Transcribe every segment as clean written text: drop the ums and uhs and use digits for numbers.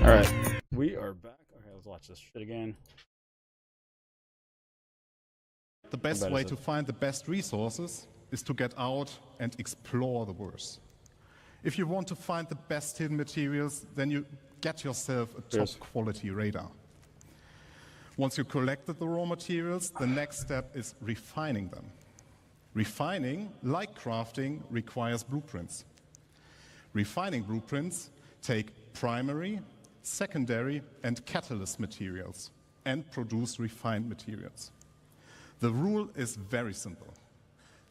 All right, we are back. Okay, let's watch this shit again. The best way to find the best resources is to get out and explore the verse. If you want to find the best hidden materials, then you get yourself a top quality radar. Once you collected the raw materials, the next step is refining them. Refining, like crafting, requires blueprints. Refining blueprints take primary, secondary, and catalyst materials and produce refined materials. The rule is very simple.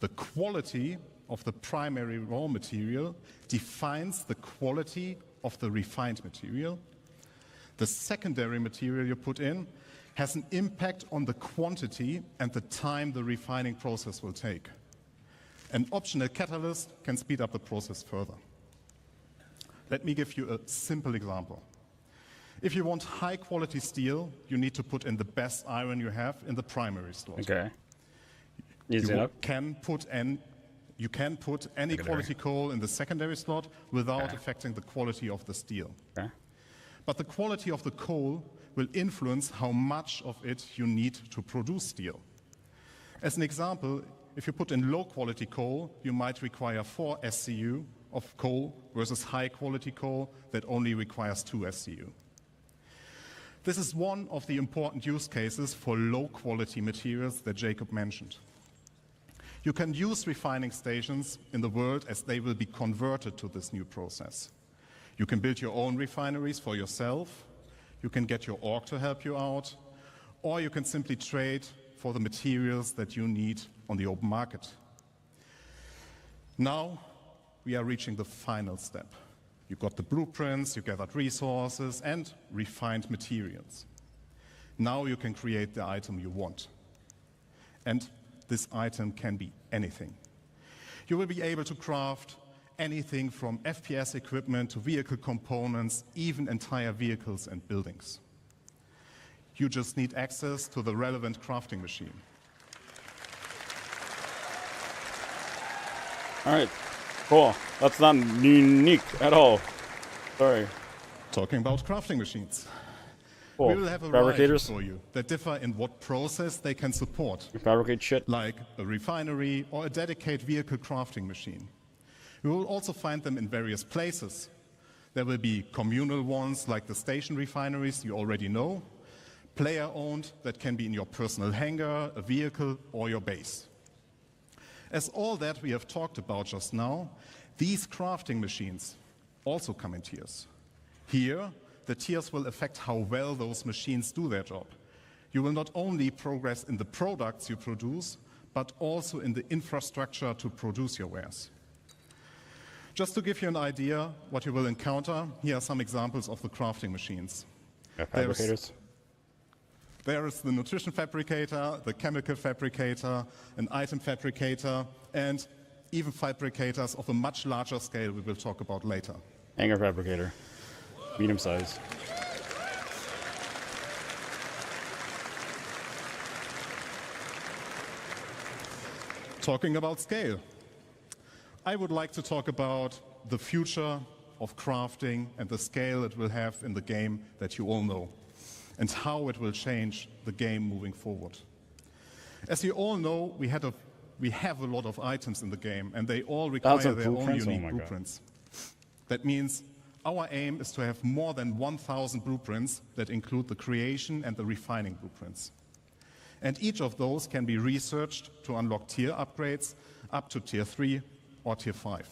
The quality of the primary raw material defines the quality of the refined material. The secondary material you put in has an impact on the quantity and the time the refining process will take. An optional catalyst can speed up the process further. Let me give you a simple example. If you want high quality steel, you need to put in the best iron you have in the primary slot. Okay. You can put any quality coal in the secondary slot without affecting the quality of the steel. Okay. But the quality of the coal will influence how much of it you need to produce steel. As an example, if you put in low quality coal, you might require 4 SCU of coal versus high quality coal that only requires 2 SCU. This is one of the important use cases for low quality materials that Jacob mentioned. You can use refining stations in the world as they will be converted to this new process. You can build your own refineries for yourself, you can get your org to help you out, or you can simply trade for the materials that you need on the open market. Now we are reaching the final step. You got the blueprints, you gathered resources and refined materials. Now you can create the item you want. And this item can be anything. You will be able to craft anything from FPS equipment to vehicle components, even entire vehicles and buildings. You just need access to the relevant crafting machine. All right, cool. That's not unique at all. Sorry. Talking about crafting machines. Cool. We will have a variety for you that differ in what process they can support. You fabricate shit. Like a refinery or a dedicated vehicle crafting machine. We will also find them in various places. There will be communal ones like the station refineries you already know, player-owned that can be in your personal hangar, a vehicle, or your base. As all that we have talked about just now, these crafting machines also come in tiers. Here, the tiers will affect how well those machines do their job. You will not only progress in the products you produce, but also in the infrastructure to produce your wares. Just to give you an idea what you will encounter, here are some examples of the crafting machines. Fabricators. There is the nutrition fabricator, the chemical fabricator, an item fabricator, and even fabricators of a much larger scale we will talk about later. Hangar fabricator. Medium size. Talking about scale, I would like to talk about the future of crafting and the scale it will have in the game that you all know, and how it will change the game moving forward. As you all know, we have a lot of items in the game, and they all require their own unique blueprints. That means our aim is to have more than 1,000 blueprints that include the creation and the refining blueprints. And each of those can be researched to unlock tier upgrades up to tier 3 or tier 5.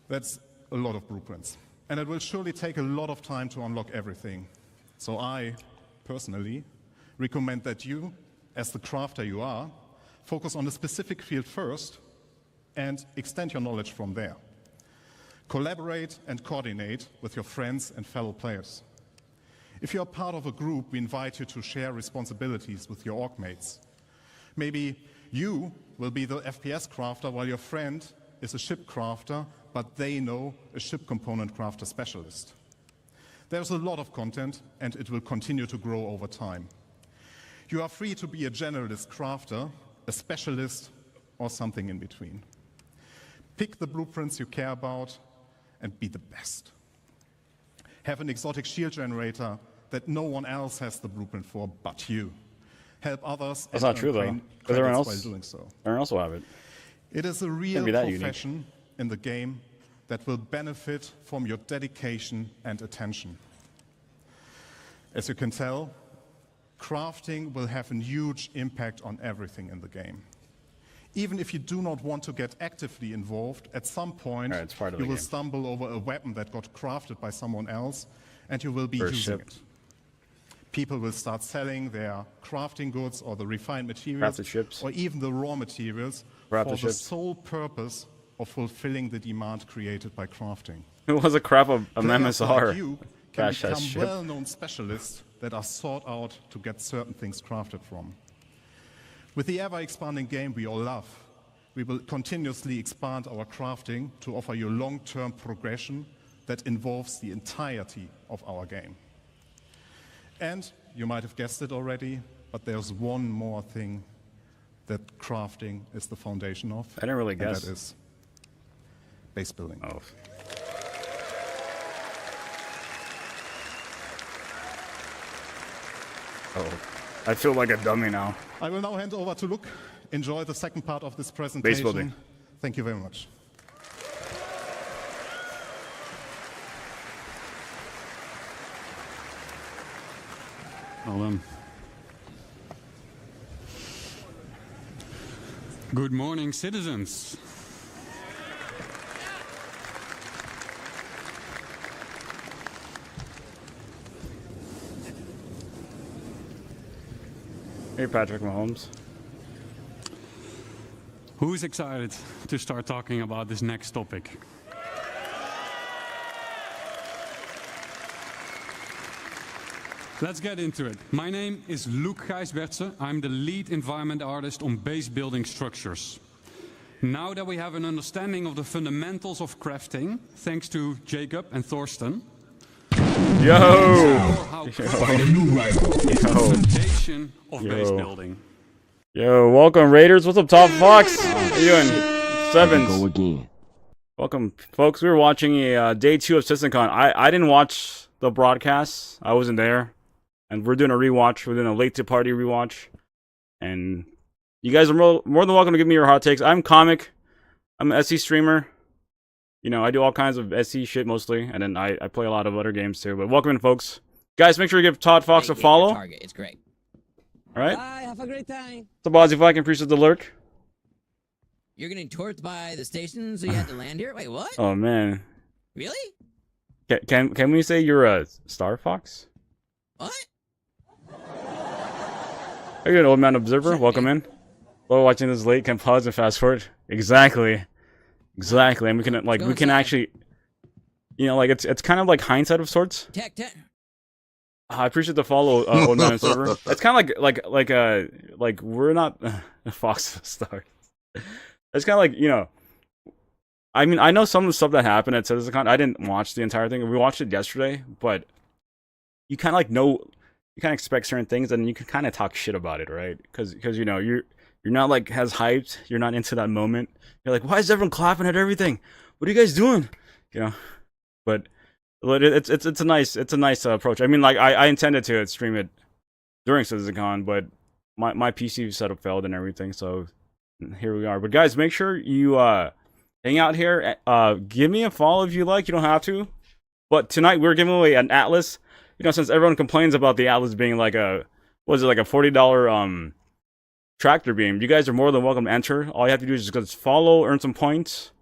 That's a lot of blueprints. And it will surely take a lot of time to unlock everything. So I, personally, recommend that you, as the crafter you are, focus on a specific field first and extend your knowledge from there. Collaborate and coordinate with your friends and fellow players. If you are part of a group, we invite you to share responsibilities with your org mates. Maybe you will be the FPS crafter while your friend is a ship crafter, but they know a ship component crafter specialist. There's a lot of content, and it will continue to grow over time. You are free to be a generalist crafter, a specialist, or something in between. Pick the blueprints you care about and be the best. Have an exotic shield generator that no one else has the blueprint for but you. Help others. That's not true, though. Because everyone else, doing so. Everyone else will have it. It is a real profession in the game that will benefit from your dedication and attention. As you can tell, crafting will have a huge impact on everything in the game. Even if you do not want to get actively involved, at some point you will stumble over a weapon that got crafted by someone else, and you will be using it. People will start selling their crafting goods or the refined materials or even the raw materials for the sole purpose of fulfilling the demand created by crafting. It was a crap of a MSR. Like you can become well-known specialists that are sought out to get certain things crafted from. With the ever-expanding game we all love, we will continuously expand our crafting to offer you long-term progression that involves the entirety of our game. And you might have guessed it already, but there's one more thing that crafting is the foundation of. I didn't really guess. That is base building. Oh. Oh, I feel like a dummy now. I will now hand over to Luke. Enjoy the second part of this presentation. Base building. Thank you very much. Good morning, citizens. Hey, Patrick Mahomes. Who's excited to start talking about this next topic? Let's get into it. My name is Luc Gijsbertse. I'm the lead environment artist on base building structures. Now that we have an understanding of the fundamentals of crafting, thanks to Jacob and Thorsten, foundation of base building. Yo, welcome Raiders. What's up, Top Fox? How you doing? Sevens. Go again. Welcome, folks. We were watching a day 2 of CitizenCon. I didn't watch the broadcast. I wasn't there. And we're doing a rewatch. We're doing a late to party rewatch. And you guys are more than welcome to give me your hot takes. I'm Comic. I'm an SE streamer. You know, I do all kinds of SE shit mostly. And then I play a lot of other games too. But welcome in, folks. Guys, make sure you give Todd Fox a follow. Target. It's great. All right. Bye. Have a great time. So, Bozzy Flack, appreciate the lurk. You're getting torched by the station, so you had to land here? Wait, what? Oh, man. Really? Can we say you're a Star Fox? What? Are you an old man observer? Welcome in. While watching this late, can pause and fast forward. Exactly. And we can actually, you know, like it's kind of like hindsight of sorts. Tech. I appreciate the follow, old man observer. It's kind of like we're not Fox Star. It's kind of like, you know. I mean, I know some of the stuff that happened at CitizenCon. I didn't watch the entire thing. We watched it yesterday, but you kind of like know. You kind of expect certain things, and you can kind of talk shit about it, right? Because you know you're not like as hyped. You're not into that moment. You're like, why is everyone clapping at everything? What are you guys doing? You know, but it's a nice approach. I mean, like I intended to stream it during CitizenCon, but my PC setup failed and everything. So here we are. But guys, make sure you hang out here. Give me a follow if you like. You don't have to. But tonight we're giving away an Atlas. You know, since everyone complains about the Atlas being like a, what is it, like a $40 tractor beam, you guys are more than welcome to enter. All you have to do is just follow, earn some points,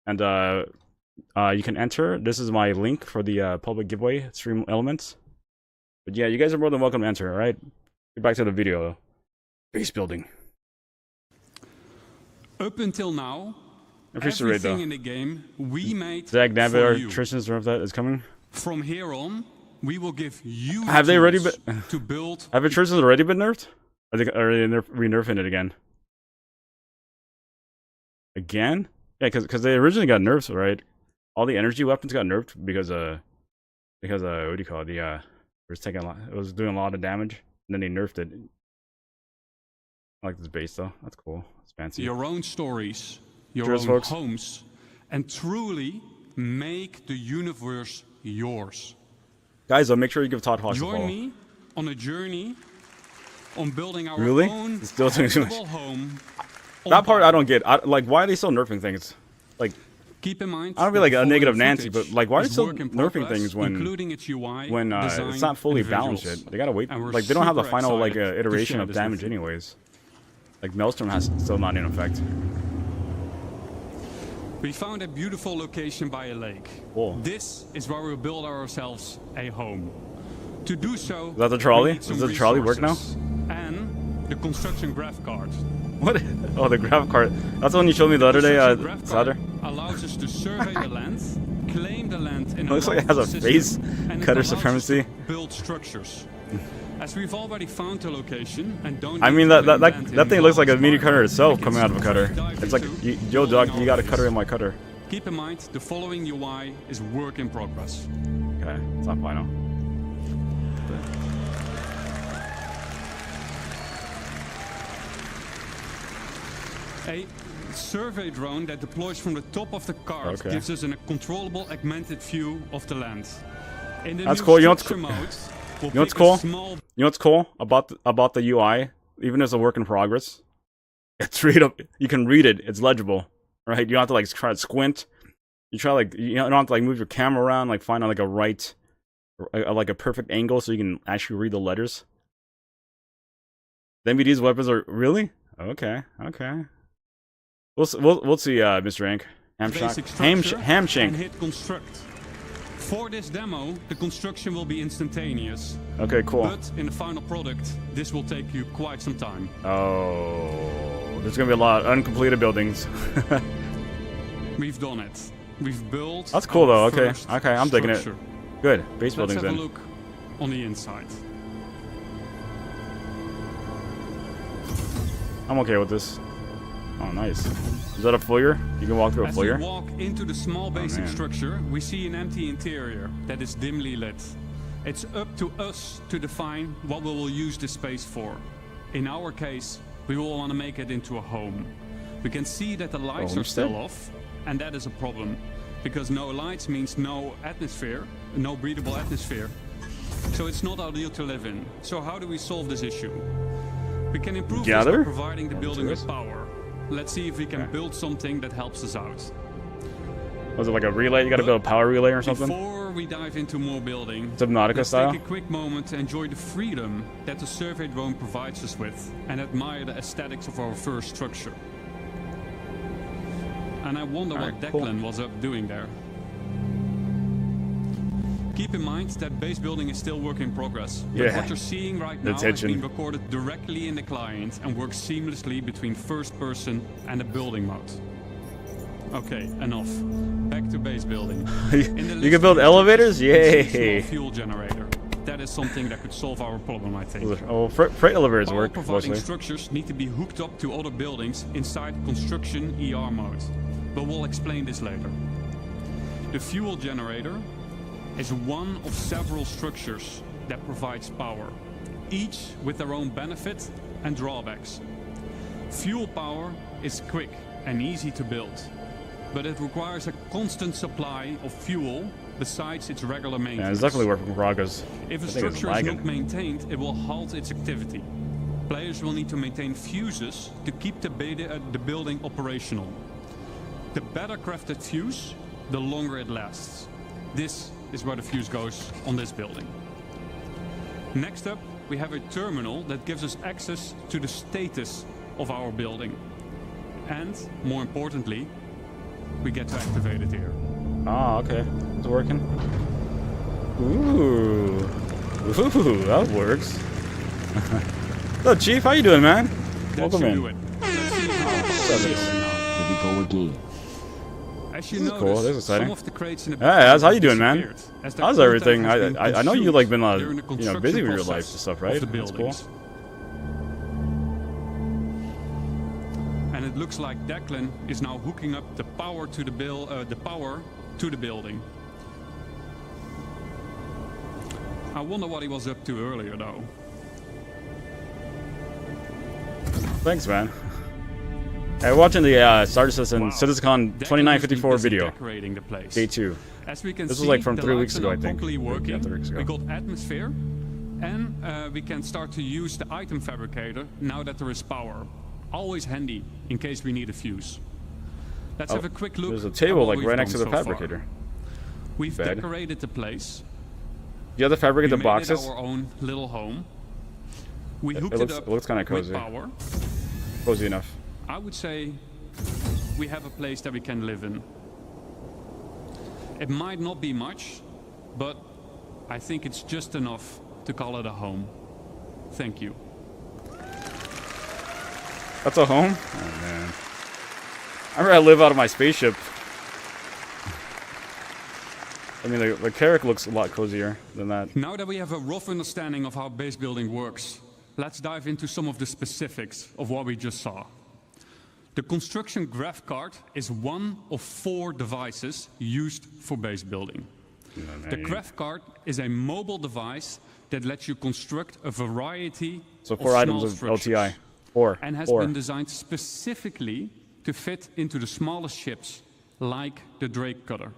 and you can enter. This is my link for the public giveaway, Stream Elements. But yeah, you guys are more than welcome to enter, alright? Get back to the video, though. Base building. Up until now, everything everything in the game we made Zach for Navigator, you. Tristan's that is coming. From here on, we will give you have they already been to build. Have Tristan's already been nerfed? I think are they re-nerfing it again? Again? Yeah, because they originally got nerfs, right? All the energy weapons got nerfed because what do you call it? It was taking a lot. It was doing a lot of damage, and then they nerfed it. I like this base though. That's cool. It's fancy. Your own stories, your Cheers, own folks. homes, and truly make the universe yours. Guys, make sure you give Todd Fox a follow. Join me on a journey on building our Really? own It's still too much. habitable home. That part I don't get. Like, why are they still nerfing things? Like, Keep in mind, I don't feel like that a the negative following Nancy, but footage like, why are they is still work in nerfing progress, things when including its UI, it's design, not fully and balanced visuals. yet? They gotta wait. And we're Like, they don't have the super final like excited to iteration share of this damage, with you. anyways. Like, Maelstrom has still not in effect. We found a beautiful location by a lake. Cool. This is where we'll build ourselves a home. To do so, Is that the trolley? we need some Does the trolley work now? resources And the construction graph card. What? Oh, the graph card. That's the one you showed me the other day, Construction graph Saturday. card allows us to survey the land, claim the land in a Looks like it has local a system, face and it cutter allows us supremacy. to build structures. As we've already found the location and don't I need mean, to that claim land that in thing looks like a Walls mini Park, cutter itself we coming can out of a cutter. dive It's like, into yo, dog, building you got a our cutter in vision. my cutter. Keep in mind, the following UI is work in progress. Okay, it's not final. A survey drone that deploys from the top of the cart Okay. gives us a controllable, augmented view of the land. In the That's new cool. You know what's structure mode, we'll You know what's pick a cool? small You know what's cool about the UI? Even as a work in progress, it's read up. You can read it. It's legible, right? You don't have to like try to squint. You try like you don't have to like move your camera around, like find like a right, like a perfect angle so you can actually read the letters. The MVD's weapons are really okay. We'll see, Mr. Ink. basic structure and Hamshank. hit construct. For this demo, the construction will be instantaneous, Okay, cool. but in the final product, this will take you quite some time. Oh, there's gonna be a lot of uncompleted buildings. We've done it. We've built. That's cool our though. Okay, first I'm digging it. structure. Good. Base Let's buildings have a then. look on the inside. I'm okay with this. Oh, nice. Is that a foyer? You can walk through a As we foyer? walk into the small basic man. structure, we see an empty interior that is dimly lit. It's up to us to define what we will use this space for. In our case, we will want to make it into a home. We can see that the lights are homestead? still off, and that is a problem. Because no lights means no atmosphere, no breathable atmosphere. So it's not ideal to live in. So how do we solve this issue? We can improve this Gather? by providing the building with this? power. Let's see if we can Okay. build something that helps us out. Was it like a relay? You gotta build a power relay or something? Before we dive into more building, Subnautica let's style? take a quick moment to enjoy the freedom that the survey drone provides us with and admire the aesthetics of our first structure. And I wonder what Alright, cool. Declan was up doing there. Keep in mind that base building is still work in progress. But Yeah. what you're seeing right The now has tension. been recorded directly in the client and works seamlessly between first person and the building mode. Okay, enough. Back to base building. In the You list can build of elevators? we see a small Yay! fuel generator. That is something that could solve our problem, I think. Oh, freight elevators Power work providing mostly. structures need to be hooked up to other buildings inside construction ER mode. But we'll explain this later. The fuel generator is one of several structures that provides power, each with their own benefit and drawbacks. Fuel power is quick and easy to build, but it requires a constant supply of fuel besides its regular Yeah, maintenance. it's definitely work in progress. If a I think it's structure is lagging. not maintained, it will halt its activity. Players will need to maintain fuses to keep the building operational. The better crafted fuse, the longer it lasts. This is where the fuse goes on this building. Next up, we have a terminal that gives us access to the status of our building. And, more importantly, we get to activate it here. Ah, okay. It's working. Ooh, that works. So, Chief, how you doing, man? That Welcome should in. do it. Let's see how it goes now. Here we go again. As you This is notice, cool, this is exciting. some of the crates in the Hey, how's how you doing, man? disappeared, as the How's content everything? has been I know you like been during the busy construction with your process life and stuff, of right? the That's cool. buildings. And it looks like Declan is now hooking up the power to the building. I wonder what he was up to earlier, though. Thanks, man. Hey, we're watching the Star Citizen Wow. CitizenCon Declan 2954 has been busy video. decorating the place. Day 2. As we can This see, was like from the 3 lights weeks are ago, now I think. properly working. Yeah, 3 weeks ago. We got atmosphere, and we can start to use the item fabricator now that there is power. Always handy in case we need a fuse. Let's have a quick look. There's a at table what like we've right next to done the so far. fabricator. We've Bed. decorated the place. You have to fabricate We the made boxes. it our own little home. We hooked looks- it up it looks kinda with cozy. power. Cozy enough. I would say we have a place that we can live in. It might not be much, but I think it's just enough to call it a home. Thank you. That's a home? Oh man. I remember I live out of my spaceship. I mean, the Carrack looks a lot cozier than that. Now that we have a rough understanding of how base building works, let's dive into some of the specifics of what we just saw. The construction graph card is one of 4 devices used for base building. The graph card is a mobile device that lets you construct a variety So of 4 items small of structures, LTI. 4. and has 4. been designed specifically to fit into the smallest ships, like the Drake cutter.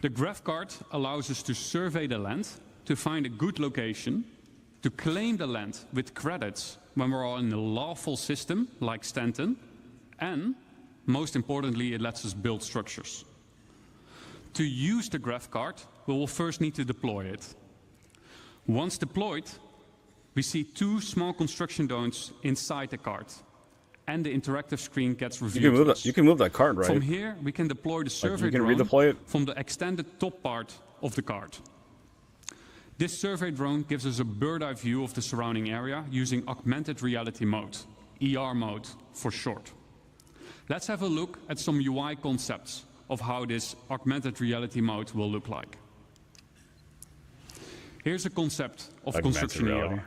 The graph card allows us to survey the land, to find a good location, to claim the land with credits when we're all in a lawful system, like Stanton, and, most importantly, it lets us build structures. To use the graph card, we will first need to deploy it. Once deployed, we see 2 small construction domes inside the card, and the interactive screen gets You reviewed. can move to that. us. You can move that card, right? From here, we can deploy the survey you can drone redeploy it? from the extended top part of the card. This survey drone gives us a bird's-eye view of the surrounding area using augmented reality mode, ER mode for short. Let's have a look at some UI concepts of how this augmented reality mode will look like. Here's a concept of Augmented construction reality. ER.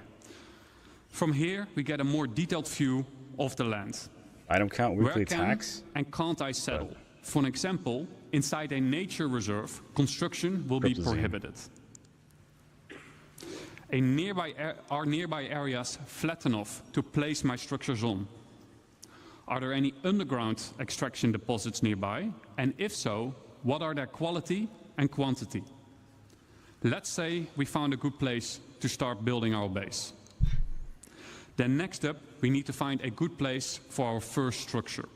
From here, we get a more detailed view of the land. Item count, Where weekly can tax. and can't I settle? For an example, inside a nature reserve, construction will be Cryptozine. prohibited. Are nearby areas flat enough to place my structures on? Are there any underground extraction deposits nearby? And if so, what are their quality and quantity? Let's say we found a good place to start building our base. Then next up, we need to find a good place for our first structure.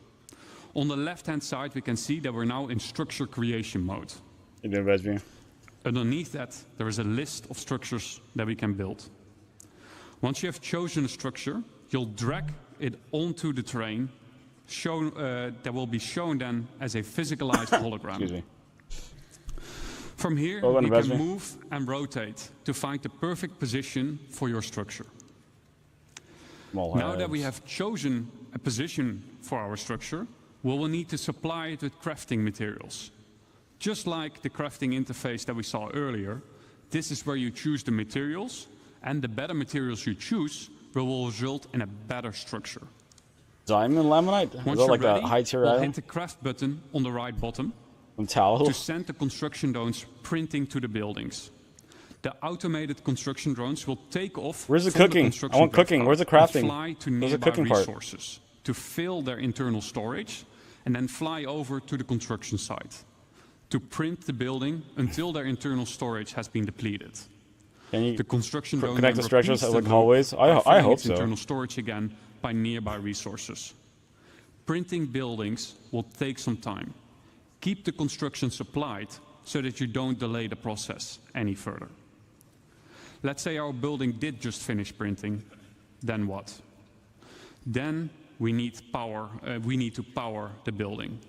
On the left-hand side, we can see that we're now in structure creation mode. You doing, Vesby? Underneath that, there is a list of structures that we can build. Once you have chosen a structure, you'll drag it onto the terrain, that will be shown then as a physicalized hologram. Excuse me. From here, Well done, you can Vesby. move and rotate to find the perfect position for your structure. Small Now that heads. we have chosen a position for our structure, we will need to supply it with crafting materials. Just like the crafting interface that we saw earlier, this is where you choose the materials, and the better materials you choose will result in a better structure. Diamond laminite? Is Once that you're like ready, a high tier we'll item hit the craft button on the right bottom from Towel? to send the construction drones printing to the buildings. The automated construction drones will take off. Where's the from cooking? construction I want graph cooking. card Where's the and crafting? Fly to Where's the nearby cooking part? resources to fill their internal storage, and then fly over to the construction site to print the building until their internal storage has been depleted. Can you The construction drone connect then the structures repeats like the hallways? loop by I filling hope its so. internal storage again by nearby resources. Printing buildings will take some time. Keep the construction supplied so that you don't delay the process any further. Let's say our building did just finish printing, then what? Then we need power. We need to power the building.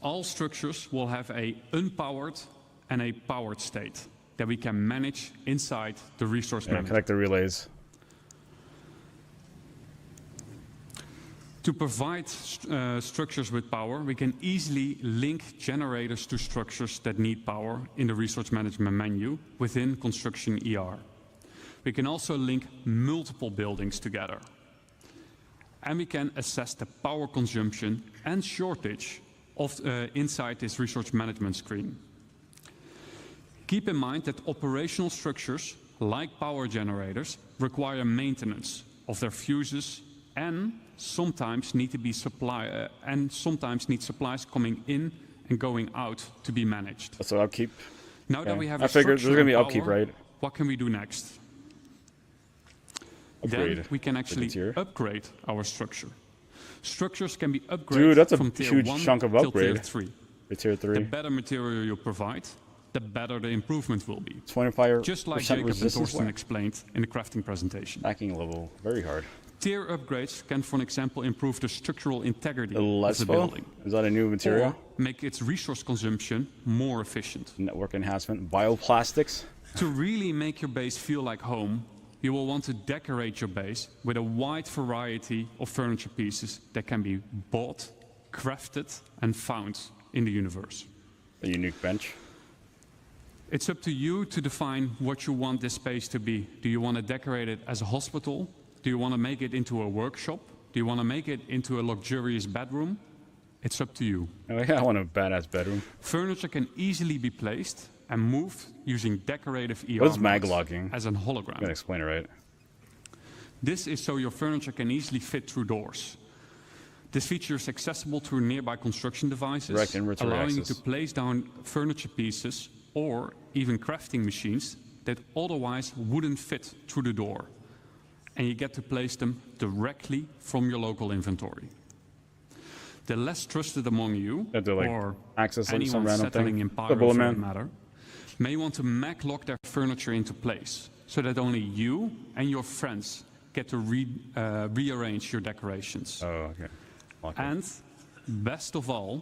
All structures will have a unpowered and a powered state that we can manage inside the resource Yeah, manager. connect the relays. To provide structures with power, we can easily link generators to structures that need power in the resource management menu within Construction ER. We can also link multiple buildings together. And we can assess the power consumption and shortage of, inside this resource management screen. Keep in mind that operational structures, like power generators, require maintenance of their fuses and sometimes need supplies coming in and going out to be managed. That's what upkeep. Now that we have I figured there's gonna be structure and upkeep, power, right? What can we do next? Upgrade. Then we can the actually tier. upgrade our structure. Structures can be upgraded Dude, that's a from tier huge 1 chunk of till upgrade. tier 3. The tier The 3. better material you provide, the better the improvement will be. 25% Just like Jacob and resistance. Thorsten explained in the crafting presentation. Stacking level, very hard. Tier upgrades can, for example, improve the structural integrity The of the Lespo? building, Is that a new material? or make its resource consumption more efficient. Network enhancement. Bioplastics. To really make your base feel like home, you will want to decorate your base with a wide variety of furniture pieces that can be bought, crafted, and found in the universe. A unique bench. It's up to you to define what you want this space to be. Do you want to decorate it as a hospital? Do you want to make it into a workshop? Do you want to make it into a luxurious bedroom? It's up to you. Oh yeah, I want a badass bedroom. Furniture can easily be placed and moved using decorative ER What is mag modes locking? as an I'm gonna hologram. explain it right. This is so your furniture can easily fit through doors. This feature is accessible through nearby construction devices, Direct inventory allowing you access. to place down furniture pieces or even crafting machines that otherwise wouldn't fit through the door. And you get to place them directly from your local inventory. The less trusted among you, Have to, like, or access some anyone random settling thing. in The Pyro bullet for that man. matter, may want to mag lock their furniture into place so that only you and your friends get to rearrange your decorations. Oh, okay. Lock it. And best of all,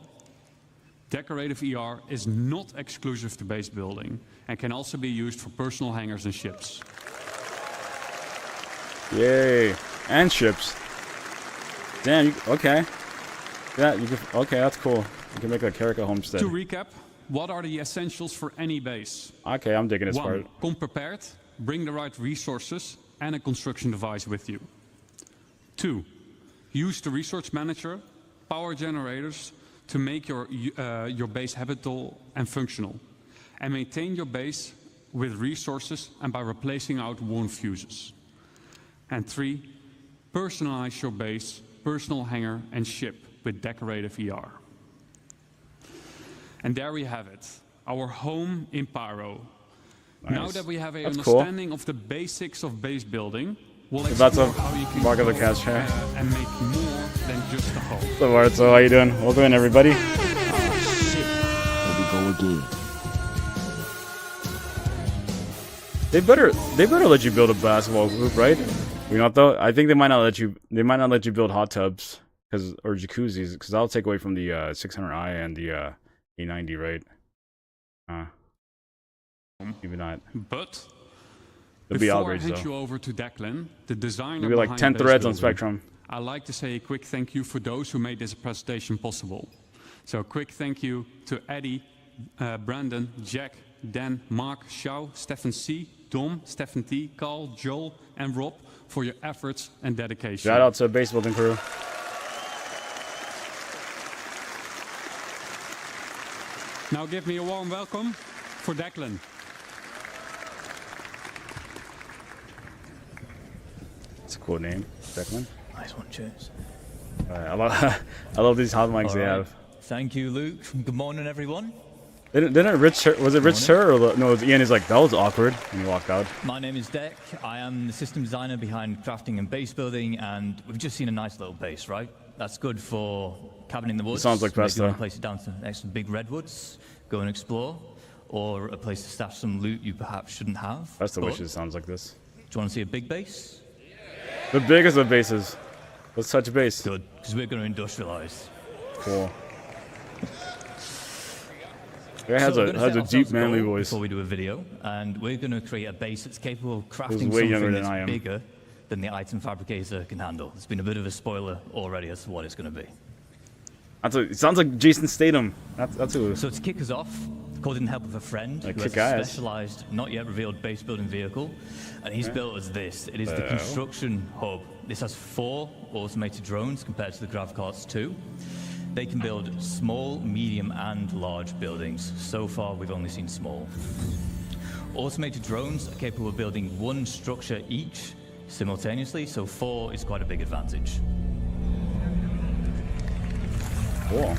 decorative ER is not exclusive to base building and can also be used for personal hangers and ships. Yay. And ships. Damn, you, okay. Yeah, you can, okay, that's cool. You can make a Karaka homestead. To recap, what are the essentials for any base? Okay, I'm digging this 1. part. Come prepared, bring the right resources and a construction device with you. 2. Use the resource manager, power generators to make your base habitable and functional. And maintain your base with resources and by replacing out worn fuses. And 3. Personalize your base, personal hangar and ship with decorative ER. And there we have it, our home in Pyro. Nice. Now that we have a That's cool. understanding of the basics of base building, we'll That's explore a how you can mark of the grow, cast chair. and make more than just a home. So, Bart, so how you doing? Welcome in, everybody. Here we go again. They better let you build a basketball hoop, right? You know though? I think they might not let you. They might not let you build hot tubs or jacuzzis because that'll take away from the 600i and the A90, right? Maybe not. But There'll be before I outrage hand though. you over to Declan, the designer Maybe like behind 10 base threads on building, Spectrum. I'd like to say a quick thank you for those who made this presentation possible. So a quick thank you to Eddie, Brandon, Jack, Dan, Mark, Shao, Stefan C, Dom, Stefan T, Carl, Joel, and Rob for your efforts and dedication. Shout out to base building crew. Now give me a warm welcome for Declan. It's a cool name, Declan. Nice one, cheers. I love these hot mics they All right. have. Thank you, Luke. Good morning, everyone. Didn't Rich? Was it Rich Sir or no? It was Ian. He's like, that was awkward, and he walked out. My name is Deck. I am the system designer behind crafting and base building, and we've just seen a nice little base, right? That's good for cabin in the woods. sounds like maybe you want Presto. to place it down to next to big redwoods, go and explore, or a place to stash some loot you perhaps shouldn't have. That's the But wishes. Sounds like this. Do you want to see a big base? The biggest of bases. Let's touch base. Good, because we're going to industrialize. Cool. Guy has So we're a gonna has set a deep ourselves manly goal voice. Before we do a video, and we're going to create a base that's capable of crafting way younger something than that's I am. bigger than the item fabricator can handle. It's been a bit of a spoiler already as to what it's going to be. It sounds like Jason Statham. That's who. So to kick us off, called in the help of a friend Like who has kick a ass. specialized, not yet revealed base building vehicle, and he's built us this. It is the construction hub. This has 4 automated drones compared to the GravCarts 2. They can build small, medium, and large buildings. So far, we've only seen small. Automated drones are capable of building 1 structure each simultaneously, so 4 is quite a big advantage. Cool.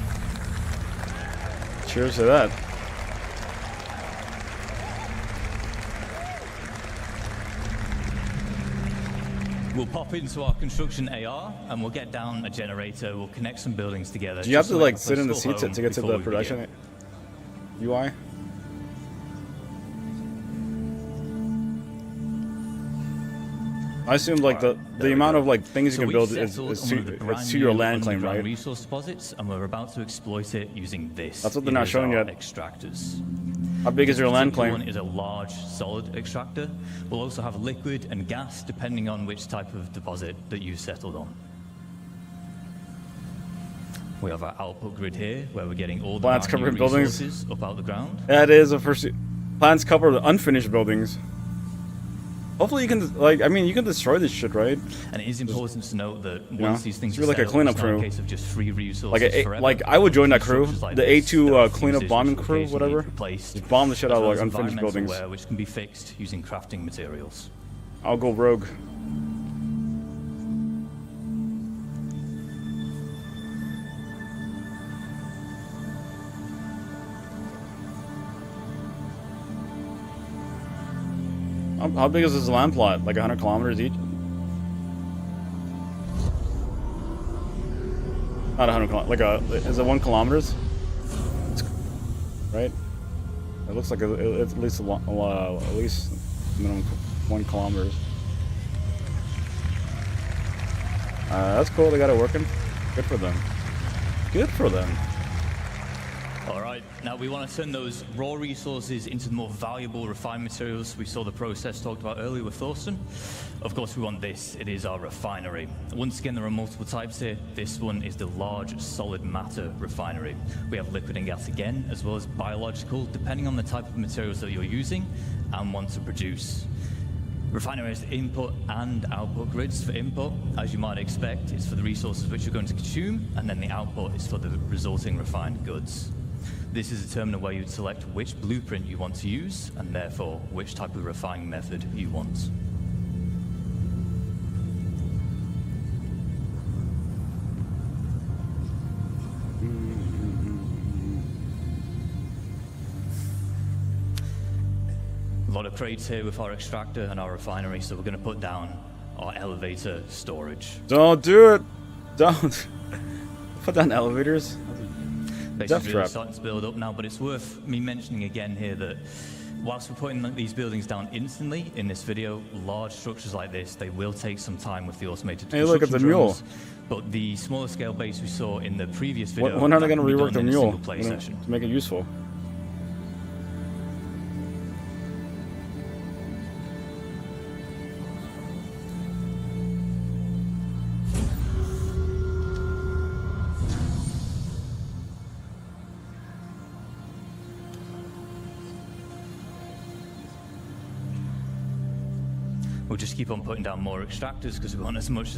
Cheers to that. We'll pop into our construction AR and we'll get down a generator, we'll connect some buildings together. Do you have just to so we like have a sit in the personal seats home to get to before the we production begin. UI? I assume like the amount of like things you can build is to your land claim, right? Resource deposits, and we're about to exploit it using this. That's what they're not showing yet. Extractors. How big is your land This claim? one is a large solid extractor. We'll also have liquid and gas depending on which type of deposit that you've settled on. We have our output grid here where we're getting all the Plants brand new covering buildings. resources up out the ground. That is a first. Plants cover the unfinished buildings. Hopefully you can like. I mean, you can destroy this shit, right? And it is important to note that know, once these things it's really like a settled, cleanup it's not crew. a case of just free resources forever. Like I would join that Few crew, structures like the this, A2 there are cleanup fuses bombing which will crew, occasionally whatever. be replaced, Just bomb the shit as out of well like as unfinished environmental buildings. wear, which can be fixed using crafting materials. I'll go rogue. How big is this land plot? Like 100 kilometers each? Not 100 kilometers. Is it 1 kilometers? Right? It looks like it's at least minimum 1 kilometers. That's cool. They got it working. Good for them. Good for them. All right, now we want to turn those raw resources into the more valuable refined materials. We saw the process talked about earlier with Thorsten. Of course, we want this. It is our refinery. Once again, there are multiple types here. This one is the large solid matter refinery. We have liquid and gas again, as well as biological, depending on the type of materials that you're using and want to produce. Refinery has input and output grids. For input, as you might expect, is for the resources which you're going to consume, and then the output is for the resulting refined goods. This is determining where you'd select which blueprint you want to use, and therefore which type of refining method you want. A lot of crates here with our extractor and our refinery, so we're going to put down our elevator storage. Don't do it. Don't. Put down elevators. Basically really starting to build up now, but it's worth me mentioning again here that whilst we're putting these buildings down instantly in this video, large structures like this, they will take some time with the automated Hey, look at the mule. But the smaller scale base we saw in the previous video, When are they going to can be rework the done in a mule single play session. to make it useful? We'll just keep on putting down more extractors because we want as much